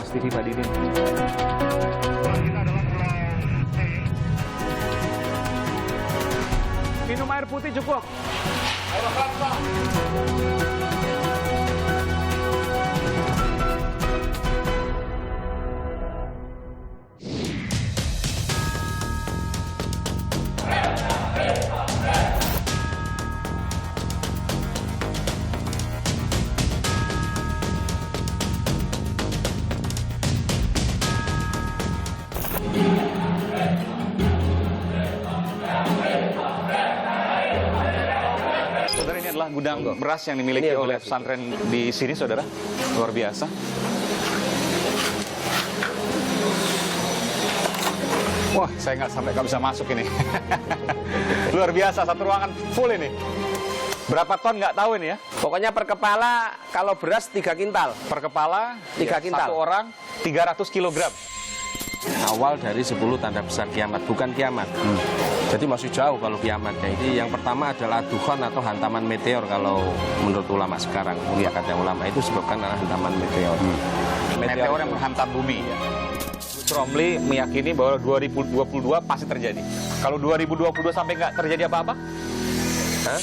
Kompas TV Pak Didin. Minum air putih cukup. Saudara, ini adalah gudang beras yang dimiliki oleh pesantren di sini, saudara. Luar biasa. Wah, saya nggak bisa masuk ini. Luar biasa, satu ruangan full ini. Berapa ton nggak tahu ini ya. Pokoknya per kepala kalau beras 3 kintal. Per kepala 3 kintal. Satu orang 300 kilogram. Awal dari 10 tanda besar kiamat, bukan kiamat. Jadi masih jauh kalau kiamatnya. Jadi yang pertama adalah dukhan atau hantaman meteor kalau menurut ulama sekarang. Kata ulama itu sebabkan adalah hantaman meteor. Meteor yang menghantam bumi. Romli meyakini bahwa 2022 pasti terjadi. Kalau 2022 sampai nggak terjadi apa-apa? Hah?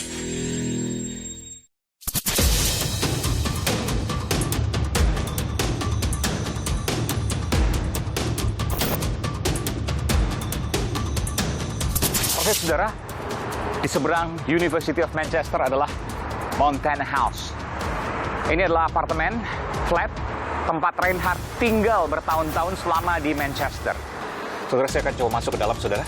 Oke, saudara, di seberang University of Manchester adalah Montana House. Ini adalah apartemen, flat, tempat Reinhardt tinggal bertahun-tahun selama di Manchester. Saudara, saya akan coba masuk ke dalam, saudara.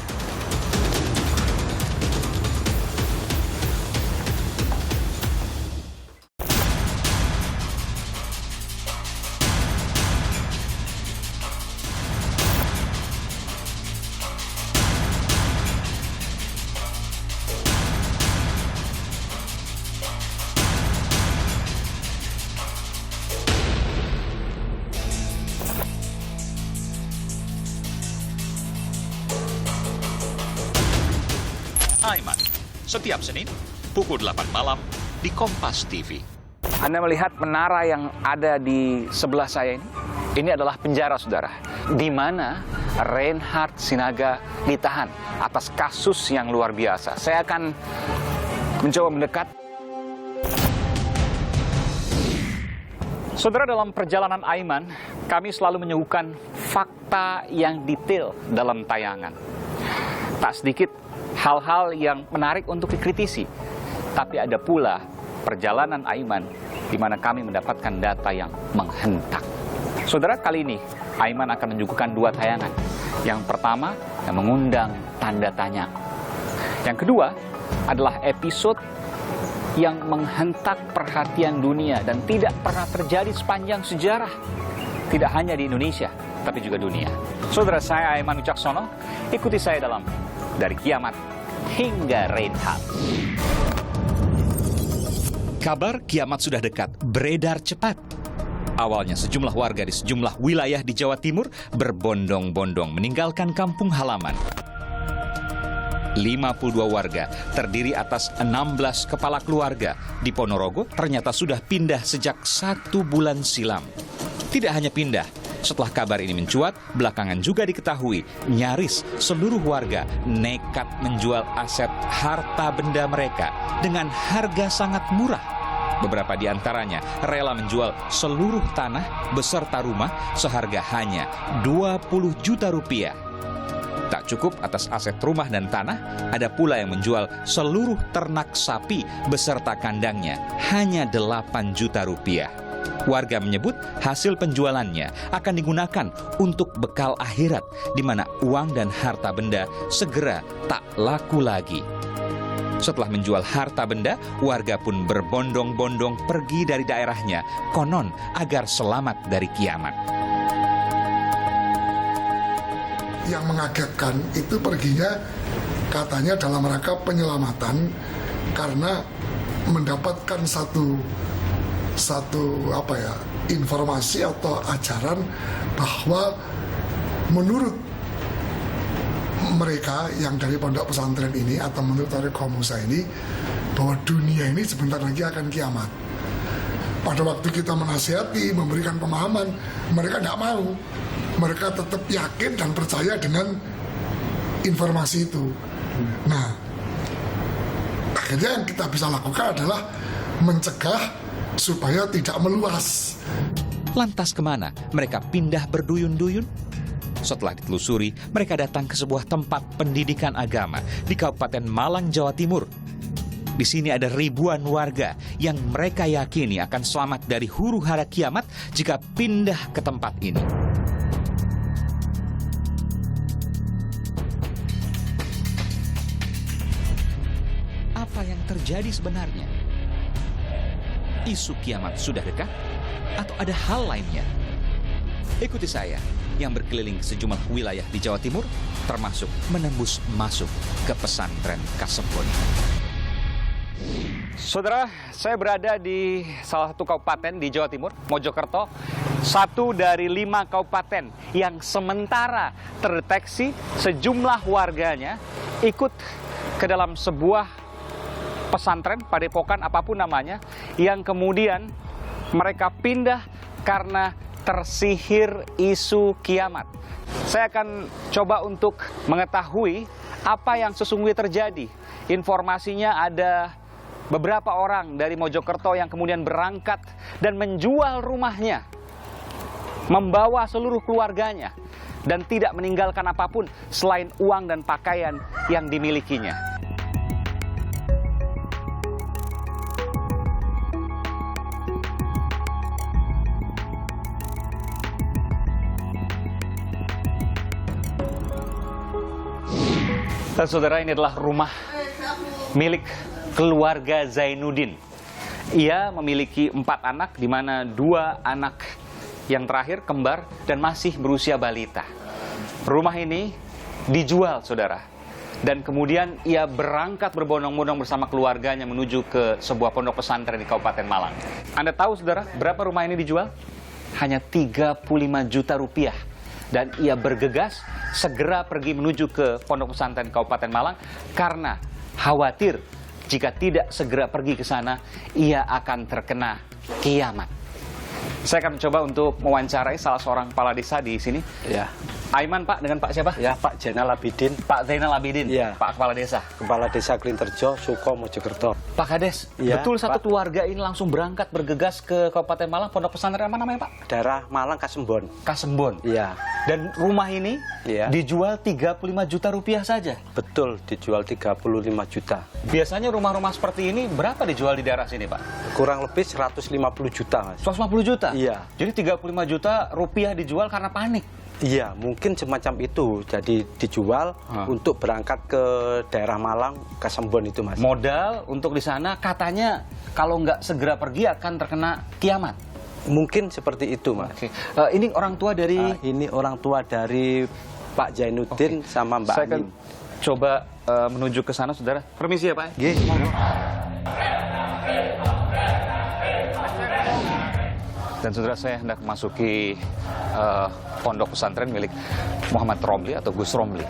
Aiman, setiap Senin pukul 8 malam di Kompas TV. Anda melihat menara yang ada di sebelah saya ini? Ini adalah penjara, saudara, di mana Reinhardt Sinaga ditahan atas kasus yang luar biasa. Saya akan mencoba mendekat. Saudara, dalam perjalanan Aiman, kami selalu menyuguhkan fakta yang detail dalam tayangan. Tak sedikit hal-hal yang menarik untuk dikritisi. Tapi ada pula perjalanan Aiman di mana kami mendapatkan data yang menghentak. Saudara, kali ini Aiman akan menyuguhkan 2 tayangan. Yang pertama yang mengundang tanda tanya. Yang kedua adalah episode yang menghentak perhatian dunia dan tidak pernah terjadi sepanjang sejarah. Tidak hanya di Indonesia, tapi juga dunia. Saudara, saya Aiman Wicaksono, ikuti saya dalam Dari Kiamat hingga Reinhardt. Kabar kiamat sudah dekat beredar cepat. Awalnya sejumlah warga di sejumlah wilayah di Jawa Timur berbondong-bondong meninggalkan kampung halaman. 52 warga terdiri atas 16 kepala keluarga di Ponorogo ternyata sudah pindah sejak 1 bulan silam. Tidak hanya pindah, setelah kabar ini mencuat, belakangan juga diketahui nyaris seluruh warga nekat menjual aset harta benda mereka dengan harga sangat murah. Beberapa di antaranya rela menjual seluruh tanah beserta rumah seharga hanya 20 juta rupiah. Tak cukup atas aset rumah dan tanah, ada pula yang menjual seluruh ternak sapi beserta kandangnya hanya 8 juta rupiah. Warga menyebut hasil penjualannya akan digunakan untuk bekal akhirat, di mana uang dan harta benda segera tak laku lagi. Setelah menjual harta benda, warga pun berbondong-bondong pergi dari daerahnya, konon agar selamat dari kiamat. Yang mengagetkan itu perginya katanya dalam rangka penyelamatan karena mendapatkan satu informasi atau ajaran bahwa menurut mereka yang dari pondok pesantren ini atau menurut Tariq Musa ini bahwa dunia ini sebentar lagi akan kiamat. pada waktu kita menasihati, memberikan pemahaman, mereka tidak mau. Mereka tetap yakin dan percaya dengan informasi itu. Nah, akhirnya yang kita bisa lakukan adalah mencegah supaya tidak meluas. Lantas kemana mereka pindah berduyun-duyun? Setelah ditelusuri, mereka datang ke sebuah tempat pendidikan agama di Kabupaten Malang, Jawa Timur. Di sini ada ribuan warga yang mereka yakini akan selamat dari huru-hara kiamat jika pindah ke tempat ini. Apa yang terjadi sebenarnya? Isu kiamat sudah dekat? Atau ada hal lainnya? Ikuti saya yang berkeliling sejumlah wilayah di Jawa Timur, termasuk menembus masuk ke pesantren Kasembon. Saudara, saya berada di salah satu kabupaten di Jawa Timur, Mojokerto, satu dari 5 kabupaten yang sementara terdeteksi sejumlah warganya ikut ke dalam sebuah pesantren, padepokan apapun namanya, yang kemudian mereka pindah karena tersihir isu kiamat. Saya akan coba untuk mengetahui apa yang sesungguhnya terjadi. Informasinya ada beberapa orang dari Mojokerto yang kemudian berangkat dan menjual rumahnya, membawa seluruh keluarganya, dan tidak meninggalkan apapun selain uang dan pakaian yang dimilikinya. Dan saudara, ini adalah rumah milik keluarga Zainuddin. Ia memiliki 4 anak, di mana 2 anak yang terakhir kembar dan masih berusia balita. Rumah ini dijual, saudara. Dan kemudian ia berangkat berbondong-bondong bersama keluarganya menuju ke sebuah pondok pesantren di Kabupaten Malang. Anda tahu, saudara, berapa rumah ini dijual? Hanya 35 juta rupiah. Dan ia bergegas segera pergi menuju ke pondok pesantren Kabupaten Malang karena khawatir jika tidak segera pergi ke sana, ia akan terkena kiamat. Saya akan mencoba untuk mewawancarai salah seorang kepala desa di sini. Ya. Aiman, Pak, dengan Pak siapa? Ya, Pak Zainal Abidin. Pak Zainal Abidin, Ya. Pak Kepala Desa. Kepala Desa Klinterjo, Suko, Mojokerto. Pak Kades, Ya, betul satu Pak. keluarga ini langsung berangkat bergegas ke Kabupaten Malang, pondok pesantren apa namanya, Pak? Daerah Malang, Kasembon. Kasembon. Iya, Dan rumah ini Ya. dijual 35 juta rupiah saja. betul, dijual 35 juta. Biasanya rumah-rumah seperti ini berapa dijual di daerah sini, Pak? Kurang lebih 150 juta, Mas. 150 juta? Iya. Jadi 35 juta rupiah dijual karena panik. Iya, mungkin semacam itu. Jadi dijual untuk berangkat ke daerah Malang, Kasembon itu, Mas. Modal untuk di sana katanya kalau nggak segera pergi akan terkena kiamat. Mungkin seperti itu, Mas. Oke. Ini orang tua dari... Ini orang tua dari Pak Zainuddin sama Mbak Saya akan Anin. coba menuju ke sana, saudara. Permisi ya, Pak. Nggih, monggo. Dan saudara, saya hendak memasuki pondok pesantren milik Muhammad Romli atau Gus Romli.